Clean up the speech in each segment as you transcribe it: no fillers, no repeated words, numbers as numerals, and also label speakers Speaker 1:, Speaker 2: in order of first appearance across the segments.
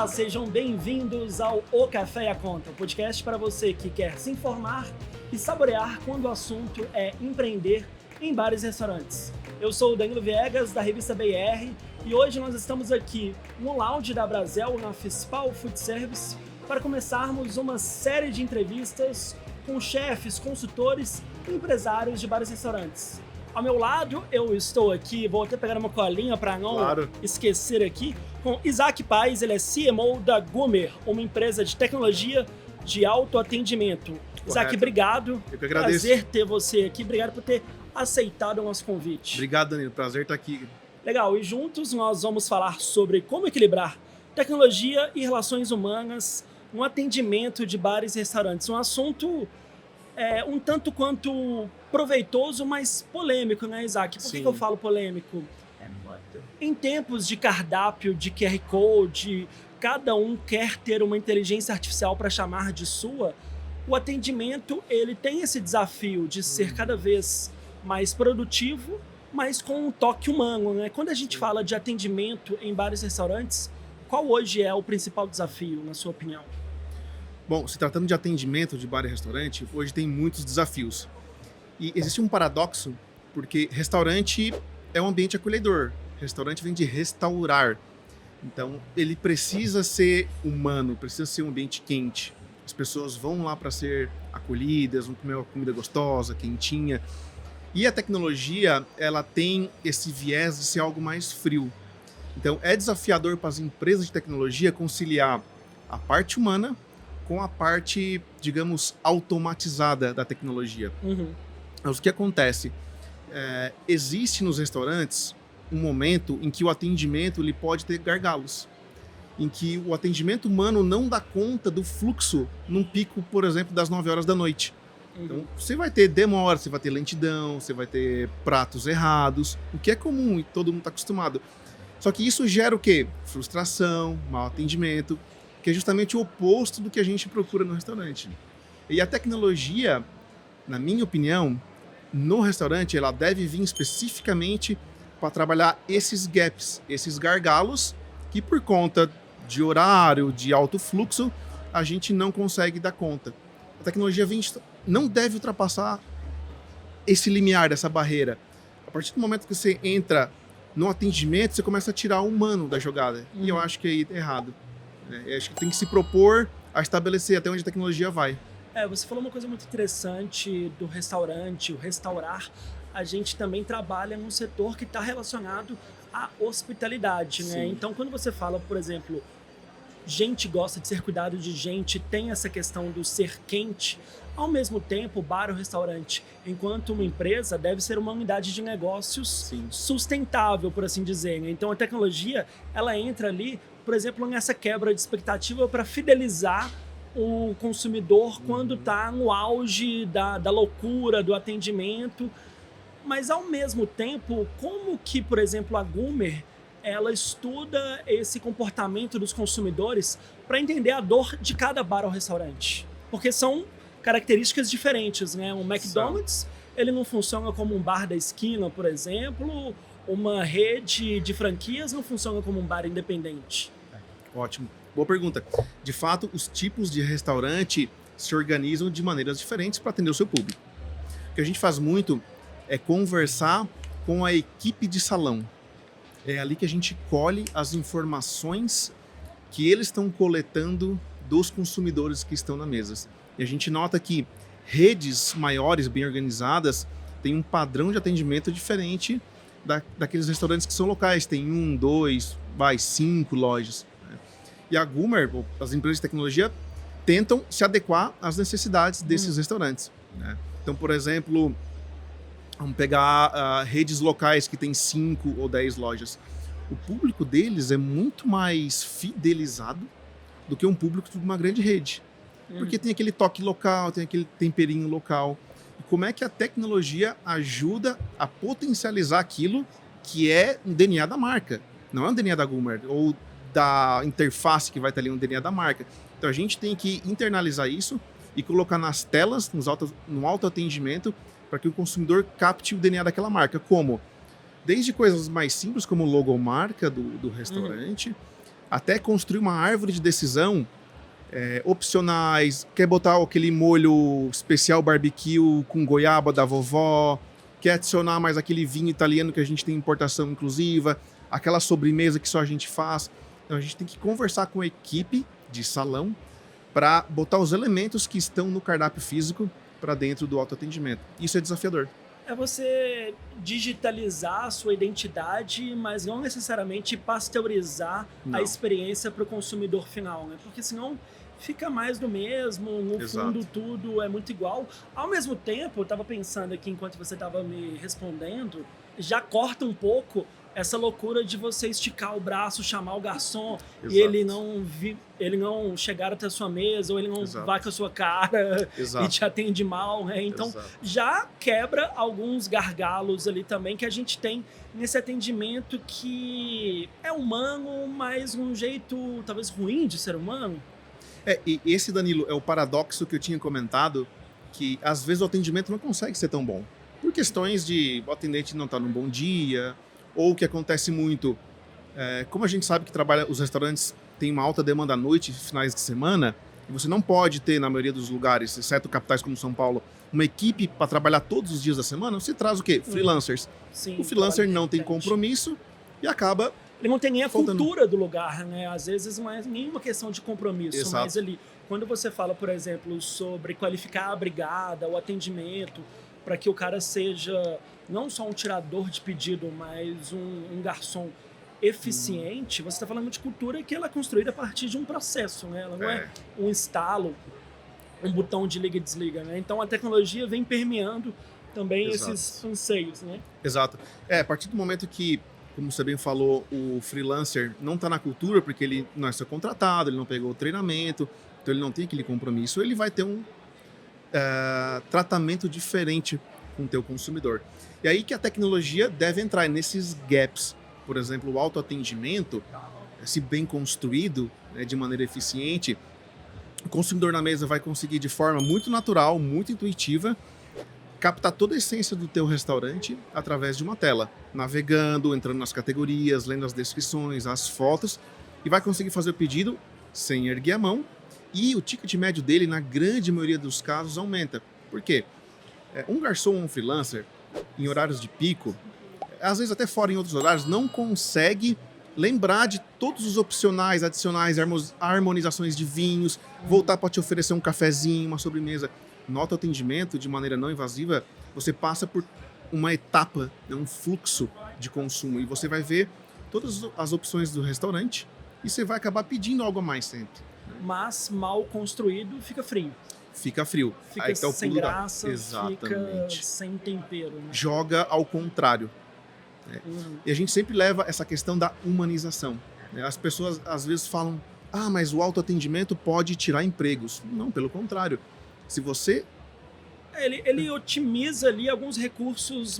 Speaker 1: Olá, sejam bem-vindos ao O Café e a Conta, um podcast para você que quer se informar e saborear quando o assunto é empreender em bares e restaurantes. Eu sou o Danilo Viegas, da revista BR, e hoje nós estamos aqui no lounge da Brasel, na Fispal Food Service, para começarmos uma série de entrevistas com chefes, consultores e empresários de bares e restaurantes. Ao meu lado, eu estou aqui, vou até pegar uma colinha para não esquecer aqui, com Isaac Paes, ele é CMO da Gumer, uma empresa de tecnologia de autoatendimento. Correto. Isaac, obrigado.
Speaker 2: Eu que agradeço.
Speaker 1: Prazer ter você aqui, obrigado por ter aceitado o nosso convite.
Speaker 2: Obrigado, Danilo, prazer estar aqui.
Speaker 1: Legal, e juntos nós vamos falar sobre como equilibrar tecnologia e relações humanas no atendimento de bares e restaurantes. Um assunto um tanto quanto proveitoso, mas polêmico, né, Isaac? Por que eu falo polêmico? Em tempos de cardápio, de QR Code, cada um quer ter uma inteligência artificial para chamar de sua, o atendimento ele tem esse desafio de ser cada vez mais produtivo, mas com um toque humano, né? Quando a gente fala de atendimento em bares e restaurantes, qual hoje é o principal desafio, na sua opinião?
Speaker 2: Bom, se tratando de atendimento de bar e restaurante, hoje tem muitos desafios. E existe um paradoxo, porque restaurante é um ambiente acolhedor. Restaurante vem de restaurar. Então, ele precisa ser humano, precisa ser um ambiente quente. As pessoas vão lá para ser acolhidas, vão comer uma comida gostosa, quentinha. E a tecnologia, ela tem esse viés de ser algo mais frio. Então, é desafiador para as empresas de tecnologia conciliar a parte humana com a parte, digamos, automatizada da tecnologia. Mas o que acontece? Existe nos restaurantes um momento em que o atendimento ele pode ter gargalos, em que o atendimento humano não dá conta do fluxo num pico, por exemplo, das 9 horas da noite. Então, você vai ter demora, você vai ter lentidão, você vai ter pratos errados, o que é comum e todo mundo está acostumado. Só que isso gera o quê? Frustração, mau atendimento, que é justamente o oposto do que a gente procura no restaurante. E a tecnologia, na minha opinião, no restaurante, ela deve vir especificamente para trabalhar esses gaps, esses gargalos, que por conta de horário, de alto fluxo, a gente não consegue dar conta. A tecnologia não deve ultrapassar esse limiar, dessa barreira. A partir do momento que você entra no atendimento, você começa a tirar o humano da jogada. E eu acho que aí é errado. Acho que tem que se propor a estabelecer até onde a tecnologia vai.
Speaker 1: Você falou uma coisa muito interessante do restaurante, o restaurar. A gente também trabalha num setor que está relacionado à hospitalidade, né? Então, quando você fala, por exemplo, gente gosta de ser cuidado de gente, tem essa questão do ser quente, ao mesmo tempo, o bar ou restaurante, enquanto uma empresa, deve ser uma unidade de negócios sustentável, por assim dizer, né? Então, a tecnologia, ela entra ali, por exemplo, nessa quebra de expectativa para fidelizar o consumidor quando está no auge da loucura, do atendimento. Mas, ao mesmo tempo, como que, por exemplo, a Gumer, ela estuda esse comportamento dos consumidores para entender a dor de cada bar ou restaurante? Porque são características diferentes, né? Um McDonald's, ele não funciona como um bar da esquina, por exemplo. Uma rede de franquias não funciona como um bar independente.
Speaker 2: Ótimo. Boa pergunta. De fato, os tipos de restaurante se organizam de maneiras diferentes para atender o seu público. O que a gente faz muito é conversar com a equipe de salão. É ali que a gente colhe as informações que eles estão coletando dos consumidores que estão na mesa. E a gente nota que redes maiores, bem organizadas, têm um padrão de atendimento diferente daqueles restaurantes que são locais. Tem 1, 2, 5 lojas. E a Gumer, as empresas de tecnologia, tentam se adequar às necessidades desses restaurantes. Então, por exemplo, vamos pegar redes locais que têm 5 ou 10 lojas. O público deles é muito mais fidelizado do que um público de uma grande rede. Porque tem aquele toque local, tem aquele temperinho local. E como é que a tecnologia ajuda a potencializar aquilo que é um DNA da marca? Não é um DNA da Gumer, ou da interface que vai estar ali no DNA da marca. Então a gente tem que internalizar isso e colocar nas telas, no autoatendimento, para que o consumidor capte o DNA daquela marca. Como? Desde coisas mais simples, como logomarca do restaurante, até construir uma árvore de decisão opcionais, quer botar aquele molho especial barbecue com goiaba da vovó, quer adicionar mais aquele vinho italiano que a gente tem importação inclusiva, aquela sobremesa que só a gente faz. Então a gente tem que conversar com a equipe de salão para botar os elementos que estão no cardápio físico para dentro do autoatendimento. Isso é desafiador.
Speaker 1: É você digitalizar a sua identidade, mas não necessariamente pasteurizar a experiência para o consumidor final, né? Porque senão fica mais do mesmo, no
Speaker 2: Exato.
Speaker 1: fundo tudo é muito igual. Ao mesmo tempo, eu estava pensando aqui enquanto você estava me respondendo, já corta um pouco essa loucura de você esticar o braço, chamar o garçom
Speaker 2: Exato.
Speaker 1: e ele não chegar até a sua mesa, ou ele não
Speaker 2: Exato.
Speaker 1: vai com a sua cara
Speaker 2: Exato.
Speaker 1: e te atende mal, né? Então,
Speaker 2: Exato.
Speaker 1: já quebra alguns gargalos ali também que a gente tem nesse atendimento que é humano, mas um jeito talvez ruim de ser humano.
Speaker 2: E esse, Danilo, é o paradoxo que eu tinha comentado, que às vezes o atendimento não consegue ser tão bom. Por questões de o atendente não estar num bom dia, ou o que acontece muito, como a gente sabe que os restaurantes têm uma alta demanda à noite, finais de semana, e você não pode ter, na maioria dos lugares, exceto capitais como São Paulo, uma equipe para trabalhar todos os dias da semana, você traz o quê? Freelancers.
Speaker 1: Sim,
Speaker 2: O freelancer não tem compromisso e acaba...
Speaker 1: Ele não tem nem a
Speaker 2: faltando.
Speaker 1: cultura do lugar, né? Às vezes não é nenhuma questão de compromisso,
Speaker 2: Exato.
Speaker 1: mas ali, quando você fala, por exemplo, sobre qualificar a brigada, o atendimento, para que o cara seja não só um tirador de pedido, mas um garçom eficiente, você está falando de cultura que ela é construída a partir de um processo, né? Ela não é um instalo, um botão de liga e desliga, né? Então a tecnologia vem permeando também
Speaker 2: Exato.
Speaker 1: esses anseios, né?
Speaker 2: Exato. A partir do momento que, como você bem falou, o freelancer não está na cultura porque ele não é seu contratado, ele não pegou o treinamento, então ele não tem aquele compromisso, ele vai ter um tratamento diferente com o teu consumidor. E aí que a tecnologia deve entrar nesses gaps. Por exemplo, o autoatendimento, se bem construído, né, de maneira eficiente, o consumidor na mesa vai conseguir de forma muito natural, muito intuitiva, captar toda a essência do teu restaurante através de uma tela, navegando, entrando nas categorias, lendo as descrições, as fotos, e vai conseguir fazer o pedido sem erguer a mão, e o ticket médio dele, na grande maioria dos casos, aumenta. Por quê? Um garçom ou um freelancer, em horários de pico, às vezes até fora em outros horários, não consegue lembrar de todos os opcionais, adicionais, harmonizações de vinhos, voltar para te oferecer um cafezinho, uma sobremesa. No autoatendimento, de maneira não invasiva, você passa por uma etapa, um fluxo de consumo, e você vai ver todas as opções do restaurante e você vai acabar pedindo algo a mais sempre.
Speaker 1: Mas mal construído fica frio.
Speaker 2: Fica frio.
Speaker 1: Fica
Speaker 2: Aí tá o
Speaker 1: sem
Speaker 2: pulo
Speaker 1: graça,
Speaker 2: Exatamente.
Speaker 1: fica sem tempero. Né?
Speaker 2: Joga ao contrário. E a gente sempre leva essa questão da humanização. Né? As pessoas às vezes falam, mas o autoatendimento pode tirar empregos. Não, pelo contrário. Se você...
Speaker 1: Ele otimiza ali alguns recursos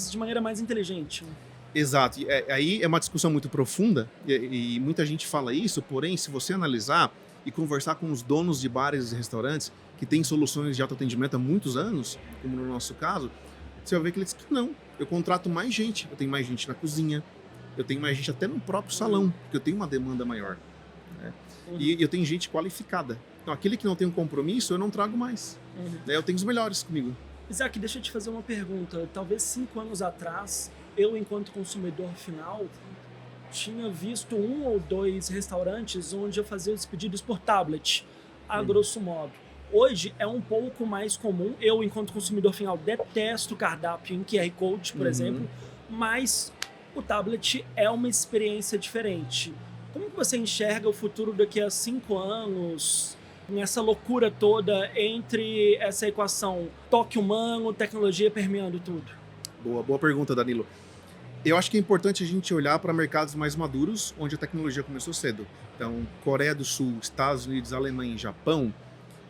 Speaker 1: de maneira mais inteligente. Né?
Speaker 2: Exato. Aí é uma discussão muito profunda e muita gente fala isso, porém, se você analisar e conversar com os donos de bares e restaurantes que têm soluções de autoatendimento há muitos anos, como no nosso caso, você vai ver que eles dizem que não, eu contrato mais gente, eu tenho mais gente na cozinha, eu tenho mais gente até no próprio salão, porque eu tenho uma demanda maior. Né? E eu tenho gente qualificada. Então, aquele que não tem um compromisso, eu não trago mais. Eu tenho os melhores comigo.
Speaker 1: Isaac, deixa eu te fazer uma pergunta. Talvez 5 anos atrás, eu, enquanto consumidor final, tinha visto 1 ou 2 restaurantes onde eu fazia os pedidos por tablet, a grosso modo. Hoje é um pouco mais comum. Eu, enquanto consumidor final, detesto cardápio em QR Code, por exemplo, mas o tablet é uma experiência diferente. Como que você enxerga o futuro daqui a 5 anos, nessa loucura toda entre essa equação toque humano, tecnologia permeando tudo?
Speaker 2: Boa pergunta, Danilo. Eu acho que é importante a gente olhar para mercados mais maduros, onde a tecnologia começou cedo. Então, Coreia do Sul, Estados Unidos, Alemanha e Japão,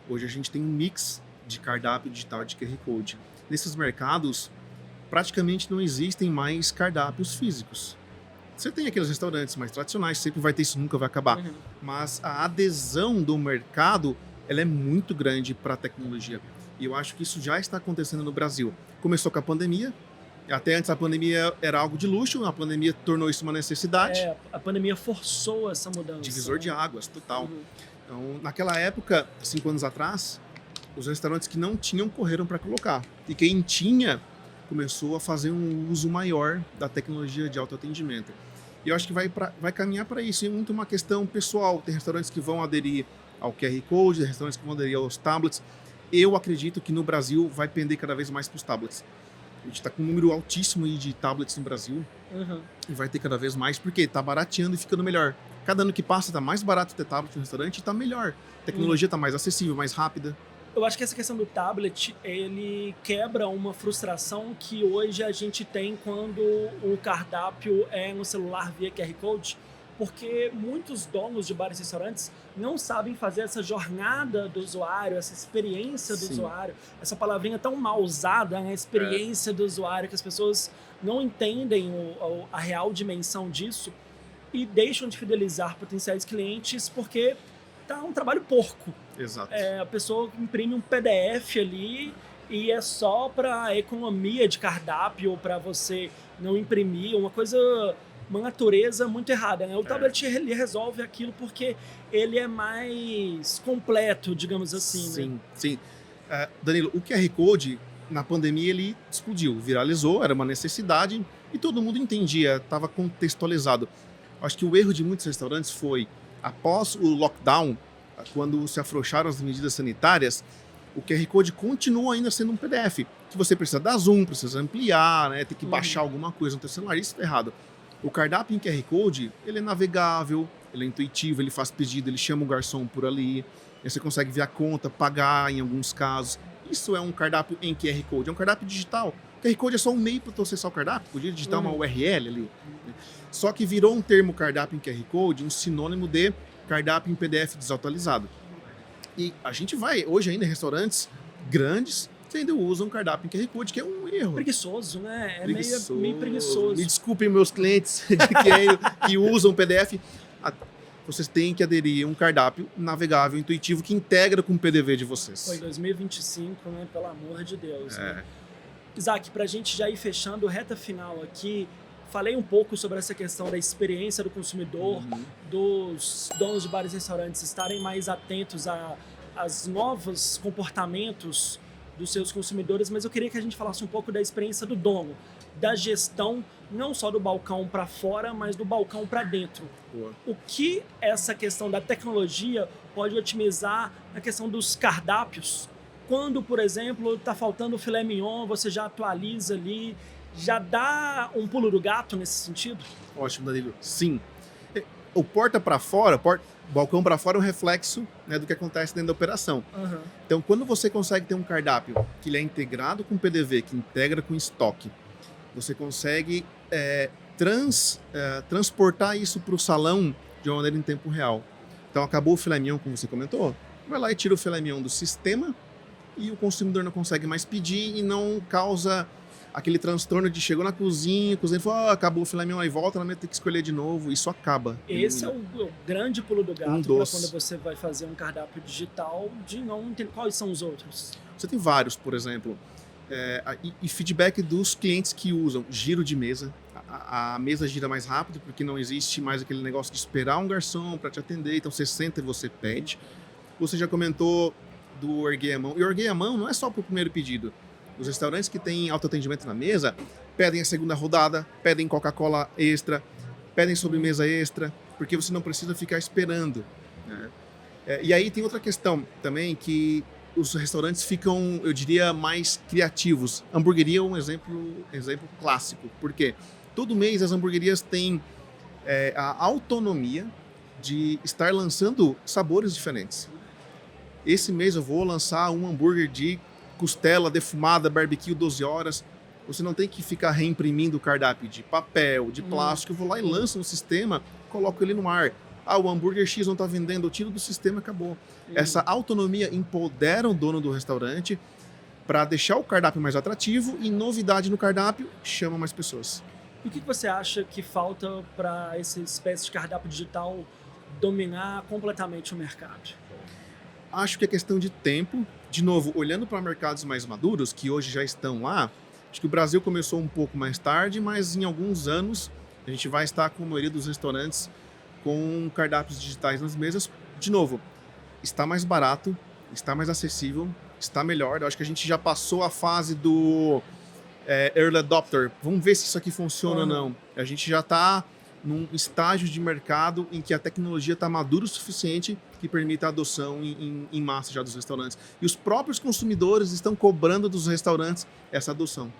Speaker 2: hoje a gente tem um mix de cardápio digital de QR Code. Nesses mercados, praticamente não existem mais cardápios físicos. Você tem aqueles restaurantes mais tradicionais, sempre vai ter isso, nunca vai acabar. Mas a adesão do mercado, ela é muito grande para a tecnologia. E eu acho que isso já está acontecendo no Brasil. Começou com a pandemia, Até antes a pandemia era algo de luxo, a pandemia tornou isso uma necessidade.
Speaker 1: A pandemia forçou essa mudança.
Speaker 2: Divisor de
Speaker 1: né?
Speaker 2: águas, total.
Speaker 1: Uhum.
Speaker 2: Então, naquela época, 5 anos atrás, os restaurantes que não tinham correram para colocar. E quem tinha começou a fazer um uso maior da tecnologia de autoatendimento. E eu acho que vai caminhar para isso. É muito uma questão pessoal. Tem restaurantes que vão aderir ao QR Code, tem restaurantes que vão aderir aos tablets. Eu acredito que no Brasil vai pender cada vez mais para os tablets. A gente está com um número altíssimo aí de tablets no Brasil.
Speaker 1: Uhum.
Speaker 2: E vai ter cada vez mais, porque está barateando e ficando melhor. Cada ano que passa está mais barato ter tablet no restaurante e está melhor. A tecnologia está mais acessível, mais rápida.
Speaker 1: Eu acho que essa questão do tablet, ele quebra uma frustração que hoje a gente tem quando o cardápio é no celular via QR Code, porque muitos donos de bares e restaurantes não sabem fazer essa jornada do usuário, essa experiência do
Speaker 2: Sim.
Speaker 1: usuário, essa palavrinha tão mal usada, né? A experiência do usuário, que as pessoas não entendem a real dimensão disso e deixam de fidelizar potenciais clientes porque tá um trabalho porco.
Speaker 2: Exato.
Speaker 1: A pessoa imprime um PDF ali e é só para economia de cardápio, para você não imprimir, uma natureza muito errada, né? O tablet ele resolve aquilo porque ele é mais completo, digamos assim,
Speaker 2: Sim,
Speaker 1: né?
Speaker 2: sim. Danilo, o QR Code, na pandemia, ele explodiu, viralizou, era uma necessidade e todo mundo entendia, estava contextualizado. Acho que o erro de muitos restaurantes foi, após o lockdown, quando se afrouxaram as medidas sanitárias, o QR Code continua ainda sendo um PDF, que você precisa dar zoom, precisa ampliar, né? Tem que baixar alguma coisa no teu celular, isso está errado. O cardápio em QR Code, ele é navegável, ele é intuitivo, ele faz pedido, ele chama o garçom por ali, aí você consegue ver a conta, pagar em alguns casos. Isso é um cardápio em QR Code, é um cardápio digital. O QR Code é só um meio para tu acessar o cardápio, podia digitar uma URL ali. Né? Só que virou um termo cardápio em QR Code, um sinônimo de cardápio em PDF desatualizado. E a gente vai, hoje ainda, em restaurantes grandes que ainda usam cardápio em QR Code, que é um erro.
Speaker 1: Preguiçoso, né? É
Speaker 2: Preguiçoso.
Speaker 1: meio preguiçoso.
Speaker 2: Me desculpem meus clientes que usam PDF. Vocês têm que aderir a um cardápio navegável, intuitivo, que integra com o PDV de vocês.
Speaker 1: Foi 2025, né? Pelo amor de Deus. Né? Isaac, para a gente já ir fechando, reta final aqui, falei um pouco sobre essa questão da experiência do consumidor, dos donos de bares e restaurantes estarem mais atentos aos novos comportamentos dos seus consumidores, mas eu queria que a gente falasse um pouco da experiência do dono, da gestão, não só do balcão para fora, mas do balcão para dentro.
Speaker 2: Boa.
Speaker 1: O que essa questão da tecnologia pode otimizar na questão dos cardápios? Quando, por exemplo, está faltando o filé mignon, você já atualiza ali, já dá um pulo do gato nesse sentido?
Speaker 2: Ótimo, Danilo. Sim. O porta para fora, balcão para fora é um reflexo, né, do que acontece dentro da operação.
Speaker 1: Uhum.
Speaker 2: Então, quando você consegue ter um cardápio que ele é integrado com PDV, que integra com estoque, você consegue transportar isso para o salão de uma maneira em tempo real. Então, acabou o filé mignon, como você comentou, vai lá e tira o filé mignon do sistema e o consumidor não consegue mais pedir e não causa aquele transtorno de chegou na cozinha, falou, acabou o filé mignon, aí volta, ela vai ter que escolher de novo, isso acaba.
Speaker 1: Esse é o grande pulo do gato para
Speaker 2: dos.
Speaker 1: quando você vai fazer um cardápio digital, de não entender quais são os outros.
Speaker 2: Você tem vários, por exemplo, e feedback dos clientes que usam giro de mesa. A mesa gira mais rápido porque não existe mais aquele negócio de esperar um garçom para te atender, então você senta e você pede. Você já comentou do erguer a mão, e o erguer a mão não é só para o primeiro pedido. Os restaurantes que têm autoatendimento na mesa pedem a segunda rodada, pedem Coca-Cola extra, pedem sobremesa extra, porque você não precisa ficar esperando. Né? E aí tem outra questão também, que os restaurantes ficam, eu diria, mais criativos. Hamburgueria é um exemplo clássico, porque todo mês as hamburguerias têm a autonomia de estar lançando sabores diferentes. Esse mês eu vou lançar um hambúrguer de costela defumada, barbecue 12 horas. Você não tem que ficar reimprimindo o cardápio de papel, de plástico. Eu vou lá e lanço no sistema, coloco ele no ar. O hambúrguer X não está vendendo, eu tiro do sistema, acabou. Essa autonomia empodera o dono do restaurante para deixar o cardápio mais atrativo e novidade no cardápio chama mais pessoas.
Speaker 1: E o que você acha que falta para essa espécie de cardápio digital dominar completamente o mercado?
Speaker 2: Acho que é questão de tempo. De novo, olhando para mercados mais maduros, que hoje já estão lá, Acho que o Brasil começou um pouco mais tarde, mas em alguns anos a gente vai estar com a maioria dos restaurantes com cardápios digitais nas mesas. De novo, está mais barato, está mais acessível, está melhor. Eu acho que a gente já passou a fase do early adopter. Vamos ver se isso aqui funciona ou não. A gente já está num estágio de mercado em que a tecnologia está madura o suficiente que permita a adoção em massa já dos restaurantes. E os próprios consumidores estão cobrando dos restaurantes essa adoção.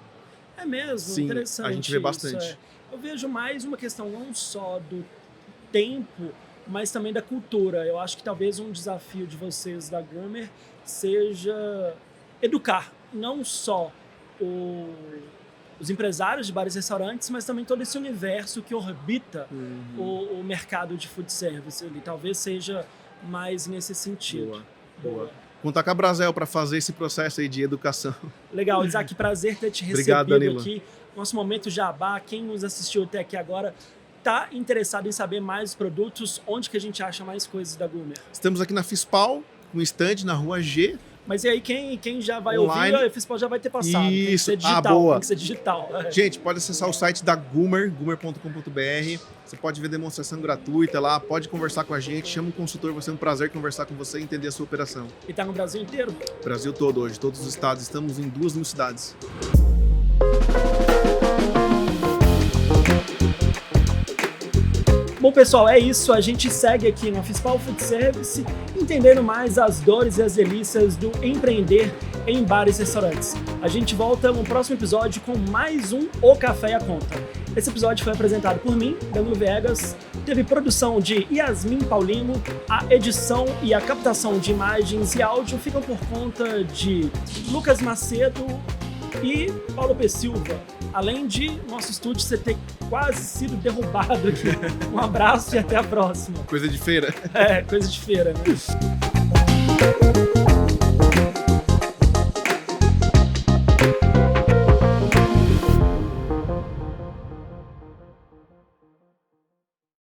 Speaker 1: É mesmo?
Speaker 2: Sim,
Speaker 1: interessante.
Speaker 2: a gente vê bastante.
Speaker 1: Eu vejo mais uma questão não só do tempo, mas também da cultura. Eu acho que talvez um desafio de vocês da Grummer seja educar não só os empresários de bares e restaurantes, mas também todo esse universo que orbita o mercado de food service. Ele talvez seja mais nesse sentido.
Speaker 2: Boa. Contar com a Brasel para fazer esse processo aí de educação.
Speaker 1: Legal, Isaac, prazer ter te
Speaker 2: Obrigado,
Speaker 1: recebido
Speaker 2: Danilo.
Speaker 1: aqui. Nosso momento jabá, quem nos assistiu até aqui agora, está interessado em saber mais dos produtos, onde que a gente acha mais coisas da Grummer?
Speaker 2: Estamos aqui na Fispal, um stand na Rua G.
Speaker 1: Mas e aí, quem já vai
Speaker 2: Online.
Speaker 1: ouvir, a FISPAL já vai ter passado.
Speaker 2: Isso.
Speaker 1: Tem que ser digital.
Speaker 2: Boa.
Speaker 1: Tem que ser digital.
Speaker 2: Gente, pode acessar o site da Grummer, grummer.com.br. Você pode ver demonstração gratuita lá, pode conversar com a gente, chama um consultor, vai ser um prazer conversar com você e entender a sua operação.
Speaker 1: E tá no Brasil inteiro?
Speaker 2: Brasil todo hoje, todos os estados, estamos em 2 mil cidades.
Speaker 1: Bom, pessoal, é isso. A gente segue aqui na Fispal Food Service, entendendo mais as dores e as delícias do empreender em bares e restaurantes. A gente volta no próximo episódio com mais um O Café e a Conta. Esse episódio foi apresentado por mim, Danilo Viegas, teve produção de Yasmin Paulino, a edição e a captação de imagens e áudio ficam por conta de Lucas Macedo e Paulo P. Silva, além de nosso estúdio você ter quase sido derrubado aqui. Um abraço e até a próxima.
Speaker 2: Coisa de feira.
Speaker 1: Coisa de feira, né?